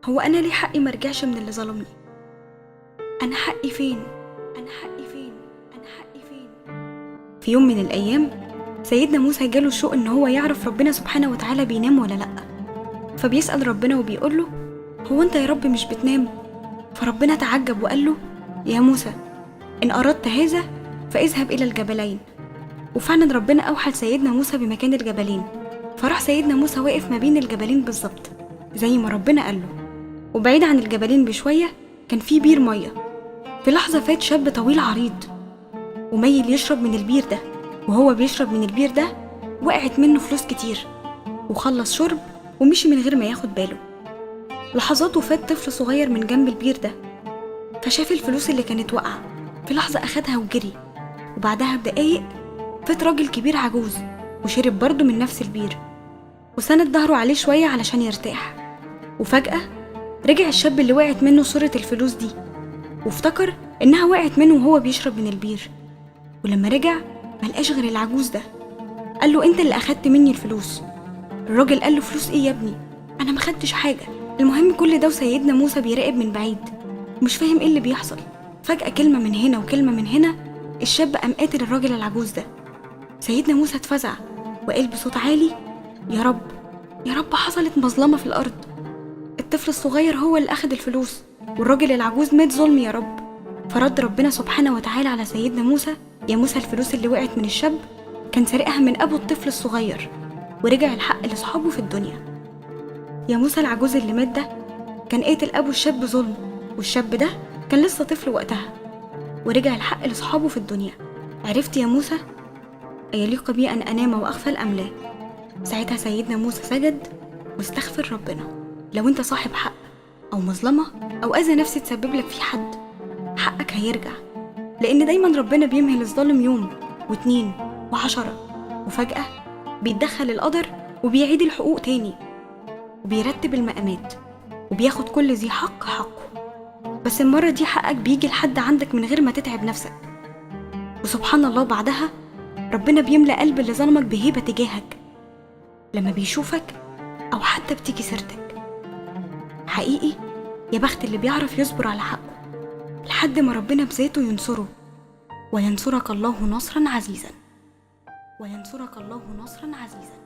هو أنا ليه حقي مرجعش من اللي ظلمني؟ أنا حقي فين؟ أنا حقي فين؟ أنا حقي فين؟ في يوم من الأيام سيدنا موسى جاله الشوق إن هو يعرف ربنا سبحانه وتعالى بينام ولا لأ، فبيسأل ربنا وبيقوله: هو أنت يا رب مش بتنام؟ فربنا تعجب وقال له: يا موسى، إن أردت هذا فاذهب إلى الجبلين. وفعلا ربنا أوحى لسيدنا موسى بمكان الجبلين، فراح سيدنا موسى واقف ما بين الجبلين بالظبط زي ما ربنا قال له. وبعيد عن الجبلين بشوية كان في بير مية. في لحظة فات شاب طويل عريض وميل يشرب من البير ده، وهو بيشرب من البير ده وقعت منه فلوس كتير، وخلص شرب ومشي من غير ما ياخد باله. لحظات وفات طفل صغير من جنب البير ده، فشاف الفلوس اللي كانت واقعة، في لحظة أخدها وجري. وبعدها بدقايق فات راجل كبير عجوز وشرب برضه من نفس البير، وسند ظهره عليه شوية علشان يرتاح. وفجأة رجع الشاب اللي وقعت منه صورة الفلوس دي، وافتكر إنها وقعت منه وهو بيشرب من البير. ولما رجع ملقاش غير العجوز ده. قال له: أنت اللي أخدت مني الفلوس. الراجل قال له: فلوس إيه يا ابني؟ أنا ما خدتش حاجة. المهم كل ده وسيدنا موسى بيراقب من بعيد ومش فاهم إيه اللي بيحصل. فجأة كلمة من هنا وكلمة من هنا، الشاب قام قاتل الراجل العجوز ده. سيدنا موسى اتفزع وقال بصوت عالي: يا رب، يا رب، حصلت مظلمة في الأرض. الطفل الصغير هو اللي أخد الفلوس والراجل العجوز مات ظلم يا رب. فرد ربنا سبحانه وتعالى على سيدنا موسى: يا موسى، الفلوس اللي وقعت من الشاب كان سرقها من أبو الطفل الصغير، ورجع الحق لأصحابه في الدنيا. يا موسى، العجوز اللي مات ده كان قاتل أبو الشاب ظلم، والشاب ده كان لسه طفل وقتها، ورجع الحق لأصحابه في الدنيا. عرفت يا موسى؟ أيليق بي أن أنام وأغفل أم لا؟ ساعتها سيدنا موسى سجد واستغفر ربنا. لو انت صاحب حق أو مظلمة أو أذى نفسي تسبب لك في حد، حقك هيرجع، لأن دايما ربنا بيمهل الظالم يوم واتنين وعشرة، وفجأة بيتدخل القدر وبيعيد الحقوق تاني، وبيرتب المقامات وبياخد كل ذي حق حقه. بس المرة دي حقك بيجي لحد عندك من غير ما تتعب نفسك. وسبحان الله بعدها ربنا بيملأ قلب اللي ظلمك بهيبة تجاهك لما بيشوفك أو حتى بتيجي سيرتك. حقيقي يا بخت اللي بيعرف يصبر على حقه لحد ما ربنا بذاته ينصره. وينصرك الله نصرا عزيزا. وينصرك الله نصرا عزيزا.